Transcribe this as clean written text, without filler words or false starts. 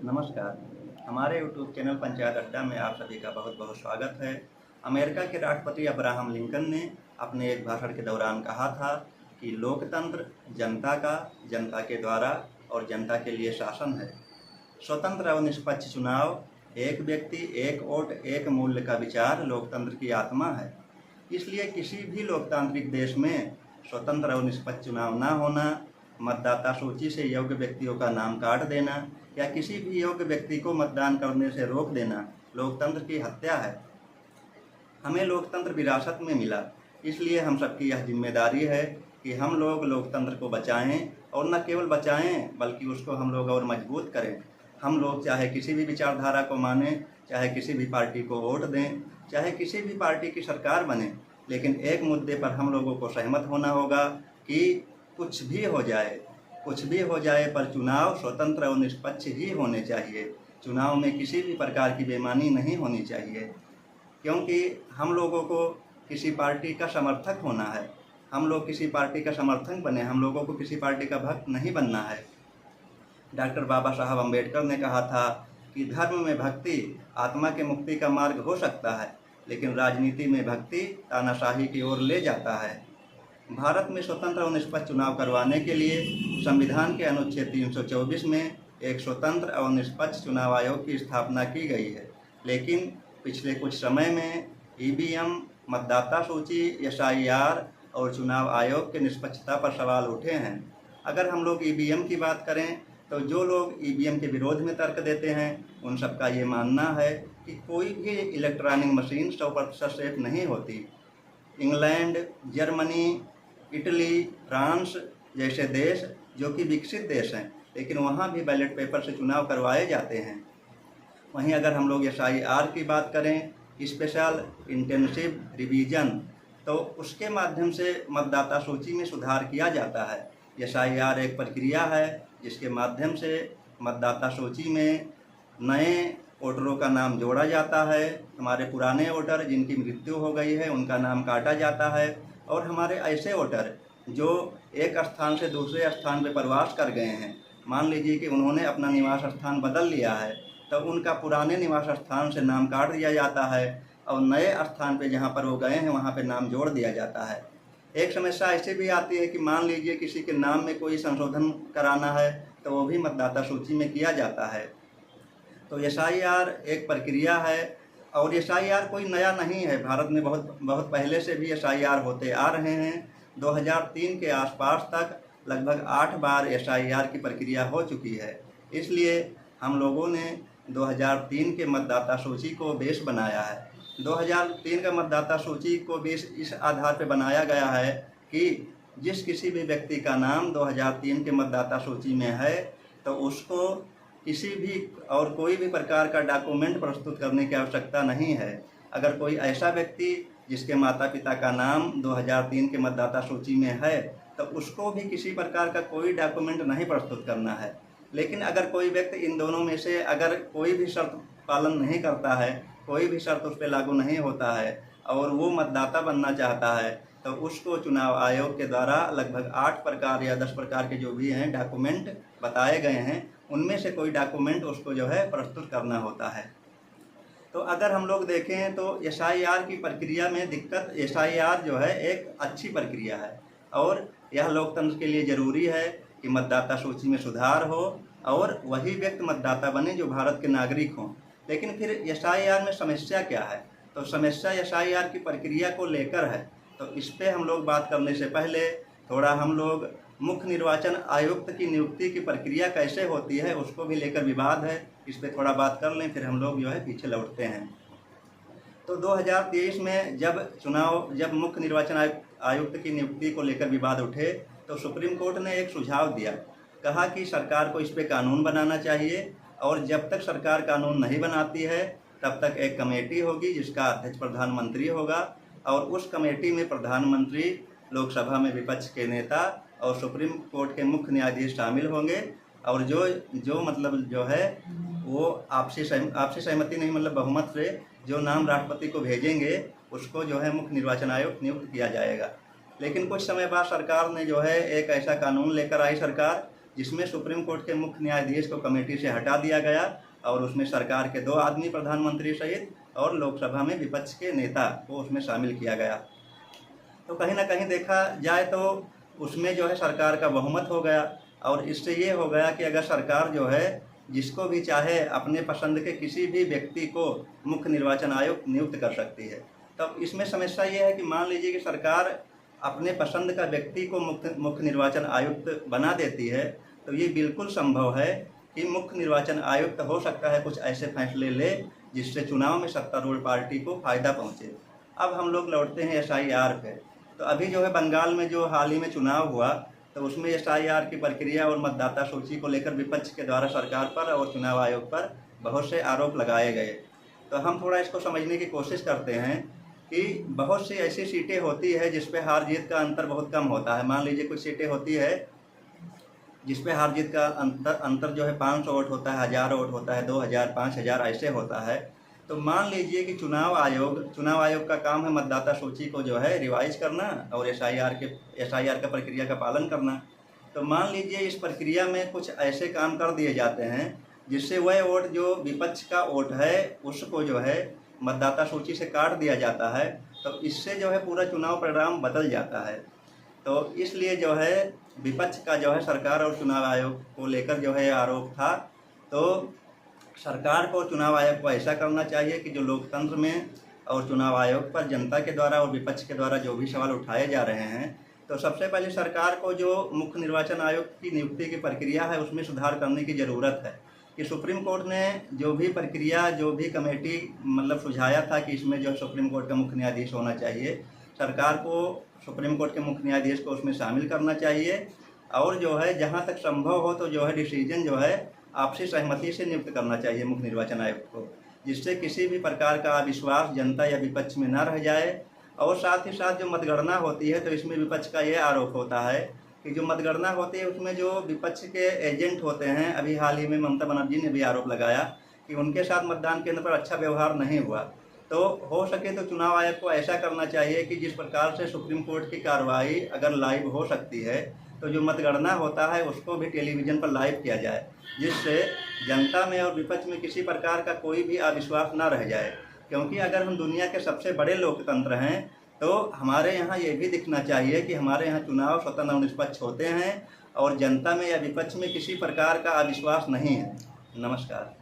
नमस्कार। हमारे YouTube channel panchayat अड्डा में आप सभी का बहुत बहुत स्वागत है। अमेरिका के राष्ट्रपति अब्राहम लिंकन ने अपने एक भाषण के दौरान कहा था कि लोकतंत्र जनता का, जनता के द्वारा और जनता के लिए शासन है। स्वतंत्र और निष्पक्ष चुनाव, एक व्यक्ति एक वोट एक मूल्य का विचार लोकतंत्र की आत्मा है। इसलिए किसी भी लोकतांत्रिक देश में स्वतंत्र और निष्पक्ष चुनाव न होना, मतदाता सूची से योग्य व्यक्तियों का नाम काट देना या किसी भी योग्य व्यक्ति को मतदान करने से रोक देना लोकतंत्र की हत्या है। हमें लोकतंत्र विरासत में मिला, इसलिए हम सबकी यह जिम्मेदारी है कि हम लोग लोकतंत्र को बचाएं और न केवल बचाएं बल्कि उसको हम लोग और मजबूत करें। हम लोग चाहे किसी भी विचारधारा को माने, चाहे किसी भी पार्टी को वोट दें, चाहे किसी भी पार्टी की सरकार बने, लेकिन एक मुद्दे पर हम लोगों को सहमत होना होगा कि कुछ भी हो जाए पर चुनाव स्वतंत्र और निष्पक्ष ही होने चाहिए। चुनाव में किसी भी प्रकार की बेईमानी नहीं होनी चाहिए, क्योंकि हम लोगों को किसी पार्टी का समर्थक होना है। हम लोग किसी पार्टी का समर्थक बने, हम लोगों को किसी पार्टी का भक्त नहीं बनना है। डॉक्टर बाबा साहब अम्बेडकर ने कहा था कि धर्म में भक्ति आत्मा के मुक्ति का मार्ग हो सकता है, लेकिन राजनीति में भक्ति तानाशाही की ओर ले जाता है। भारत में स्वतंत्र और निष्पक्ष चुनाव करवाने के लिए संविधान के अनुच्छेद 324 में एक स्वतंत्र और निष्पक्ष चुनाव आयोग की स्थापना की गई है, लेकिन पिछले कुछ समय में ईवीएम, मतदाता सूची, एसआईआर और चुनाव आयोग के निष्पक्षता पर सवाल उठे हैं। अगर हम लोग ईवीएम की बात करें तो जो लोग ईवीएम के विरोध में तर्क देते हैं उन सबका ये मानना है कि कोई भी इलेक्ट्रॉनिक मशीन 100% सेफ नहीं होती। इंग्लैंड, जर्मनी, इटली, फ्रांस जैसे देश जो कि विकसित देश हैं, लेकिन वहाँ भी बैलेट पेपर से चुनाव करवाए जाते हैं। वहीं अगर हम लोग एसआईआर की बात करें, स्पेशल इंटेंसिव रिवीजन, तो उसके माध्यम से मतदाता सूची में सुधार किया जाता है। एसआईआर एक प्रक्रिया है जिसके माध्यम से मतदाता सूची में नए वोटरों का नाम जोड़ा जाता है। हमारे पुराने वोटर जिनकी मृत्यु हो गई है उनका नाम काटा जाता है, और हमारे ऐसे वोटर जो एक स्थान से दूसरे स्थान पर प्रवास कर गए हैं, मान लीजिए कि उन्होंने अपना निवास स्थान बदल लिया है, तो उनका पुराने निवास स्थान से नाम काट दिया जाता है और नए स्थान पे जहाँ पर वो गए हैं वहाँ पे नाम जोड़ दिया जाता है। एक समस्या ऐसी भी आती है कि मान लीजिए किसी के नाम में कोई संशोधन कराना है तो वो भी मतदाता सूची में किया जाता है। तो एसआईआर एक प्रक्रिया है, और एसआईआर कोई नया नहीं है। भारत में बहुत पहले से भी एसआईआर होते आ रहे हैं। 2003 के आसपास तक लगभग 8 बार एसआईआर की प्रक्रिया हो चुकी है। इसलिए हम लोगों ने 2003 के मतदाता सूची को बेस बनाया है। 2003 का मतदाता सूची को बेस इस आधार पर बनाया गया है कि जिस किसी भी व्यक्ति का नाम 2003 के मतदाता सूची में है तो उसको किसी भी और कोई भी प्रकार का डॉक्यूमेंट प्रस्तुत करने की आवश्यकता नहीं है। अगर कोई ऐसा व्यक्ति जिसके माता पिता का नाम 2003 के मतदाता सूची में है तो उसको भी किसी प्रकार का कोई डॉक्यूमेंट नहीं प्रस्तुत करना है। लेकिन अगर कोई व्यक्ति इन दोनों में से अगर कोई भी शर्त पालन नहीं करता है, कोई भी शर्त उस पर लागू नहीं होता है और वो मतदाता बनना चाहता है, तो उसको चुनाव आयोग के द्वारा लगभग 8 प्रकार या 10 प्रकार के जो भी हैं डॉक्यूमेंट बताए गए हैं, उनमें से कोई डॉक्यूमेंट उसको जो है प्रस्तुत करना होता है। तो अगर हम लोग देखें तो एसआईआर की प्रक्रिया में दिक्कत, एसआईआर जो है एक अच्छी प्रक्रिया है और यह लोकतंत्र के लिए ज़रूरी है कि मतदाता सूची में सुधार हो और वही व्यक्ति मतदाता बने जो भारत के नागरिक हों। लेकिन फिर एसआईआर में समस्या क्या है? तो समस्या एसआईआर की प्रक्रिया को लेकर है। तो इस पर हम लोग बात करने से पहले थोड़ा हम लोग मुख्य निर्वाचन आयुक्त की नियुक्ति की प्रक्रिया कैसे होती है उसको भी लेकर विवाद है, इस पर थोड़ा बात कर लें, फिर हम लोग जो है पीछे लौटते हैं। तो 2023 में जब मुख्य निर्वाचन आयुक्त की नियुक्ति को लेकर विवाद उठे तो सुप्रीम कोर्ट ने एक सुझाव दिया, कहा कि सरकार को इस पर कानून बनाना चाहिए और जब तक सरकार कानून नहीं बनाती है तब तक एक कमेटी होगी जिसका अध्यक्ष प्रधानमंत्री होगा, और उस कमेटी में प्रधानमंत्री, लोकसभा में विपक्ष के नेता और सुप्रीम कोर्ट के मुख्य न्यायाधीश शामिल होंगे, और जो मतलब जो है वो आपसी सहमति नहीं, मतलब बहुमत से जो नाम राष्ट्रपति को भेजेंगे उसको जो है मुख्य निर्वाचन आयोग नियुक्त किया जाएगा। लेकिन कुछ समय बाद सरकार ने जो है एक ऐसा कानून लेकर आई सरकार जिसमें सुप्रीम कोर्ट के मुख्य न्यायाधीश को कमेटी से हटा दिया गया और उसमें सरकार के 2 आदमी प्रधानमंत्री सहित और लोकसभा में विपक्ष के नेता को उसमें शामिल किया गया। तो कहीं ना कहीं देखा जाए तो उसमें जो है सरकार का बहुमत हो गया और इससे ये हो गया कि अगर सरकार जो है जिसको भी चाहे अपने पसंद के किसी भी व्यक्ति को मुख्य निर्वाचन आयुक्त नियुक्त कर सकती है। तब इसमें समस्या ये है कि मान लीजिए कि सरकार अपने पसंद का व्यक्ति को मुख्य निर्वाचन आयुक्त बना देती है, तो ये बिल्कुल संभव है कि मुख्य निर्वाचन आयुक्त हो सकता है कुछ ऐसे फैसले ले जिससे चुनाव में सत्तारूढ़ पार्टी को फ़ायदा पहुँचे। अब हम लोग लौटते हैं SIR पे। तो अभी जो है बंगाल में जो हाल ही में चुनाव हुआ, तो उसमें SIR की प्रक्रिया और मतदाता सूची को लेकर विपक्ष के द्वारा सरकार पर और चुनाव आयोग पर बहुत से आरोप लगाए गए। तो हम थोड़ा इसको समझने की कोशिश करते हैं कि बहुत सी ऐसी सीटें होती है जिस पे हार जीत का अंतर बहुत कम होता है। मान लीजिए कुछ सीटें होती है जिस पे हार जीत का अंतर जो है 500 वोट होता है, 1000 वोट होता है, 2000, 5000 ऐसे होता है। तो मान लीजिए कि चुनाव आयोग का काम है मतदाता सूची को जो है रिवाइज करना और SIR का प्रक्रिया का पालन करना। तो मान लीजिए इस प्रक्रिया में कुछ ऐसे काम कर दिए जाते हैं जिससे वह वोट जो विपक्ष का वोट है उसको जो है मतदाता सूची से काट दिया जाता है, तो इससे जो है पूरा चुनाव परिणाम बदल जाता है। तो इसलिए जो है विपक्ष का जो है सरकार और चुनाव आयोग को लेकर जो है आरोप था। तो सरकार को चुनाव आयोग को ऐसा करना चाहिए कि जो लोकतंत्र में और चुनाव आयोग पर जनता के द्वारा और विपक्ष के द्वारा जो भी सवाल उठाए जा रहे हैं, तो सबसे पहले सरकार को जो मुख्य निर्वाचन आयोग की नियुक्ति की प्रक्रिया है उसमें सुधार करने की ज़रूरत है। कि सुप्रीम कोर्ट ने जो भी प्रक्रिया जो भी कमेटी मतलब सुझाया था कि इसमें जो सुप्रीम कोर्ट का मुख्य न्यायाधीश होना चाहिए, सरकार को सुप्रीम कोर्ट के मुख्य न्यायाधीश को उसमें शामिल करना चाहिए और जो है जहाँ तक संभव हो तो जो है डिसीजन जो है आपसी सहमति से नियुक्त करना चाहिए मुख्य निर्वाचन आयुक्त को, जिससे किसी भी प्रकार का अविश्वास जनता या विपक्ष में न रह जाए। और साथ ही साथ जो मतगणना होती है तो इसमें विपक्ष का ये आरोप होता है कि जो मतगणना होती है उसमें जो विपक्ष के एजेंट होते हैं, अभी हाल ही में ममता बनर्जी ने भी आरोप लगाया कि उनके साथ मतदान केंद्र पर अच्छा व्यवहार नहीं हुआ। तो हो सके तो चुनाव आयोग को ऐसा करना चाहिए कि जिस प्रकार से सुप्रीम कोर्ट की कार्रवाई अगर लाइव हो सकती है तो जो मतगणना होता है उसको भी टेलीविज़न पर लाइव किया जाए, जिससे जनता में और विपक्ष में किसी प्रकार का कोई भी अविश्वास न रह जाए। क्योंकि अगर हम दुनिया के सबसे बड़े लोकतंत्र हैं तो हमारे यहाँ ये भी दिखना चाहिए कि हमारे यहाँ चुनाव स्वतंत्र और निष्पक्ष होते हैं और जनता में या विपक्ष में किसी प्रकार का अविश्वास नहीं है। नमस्कार।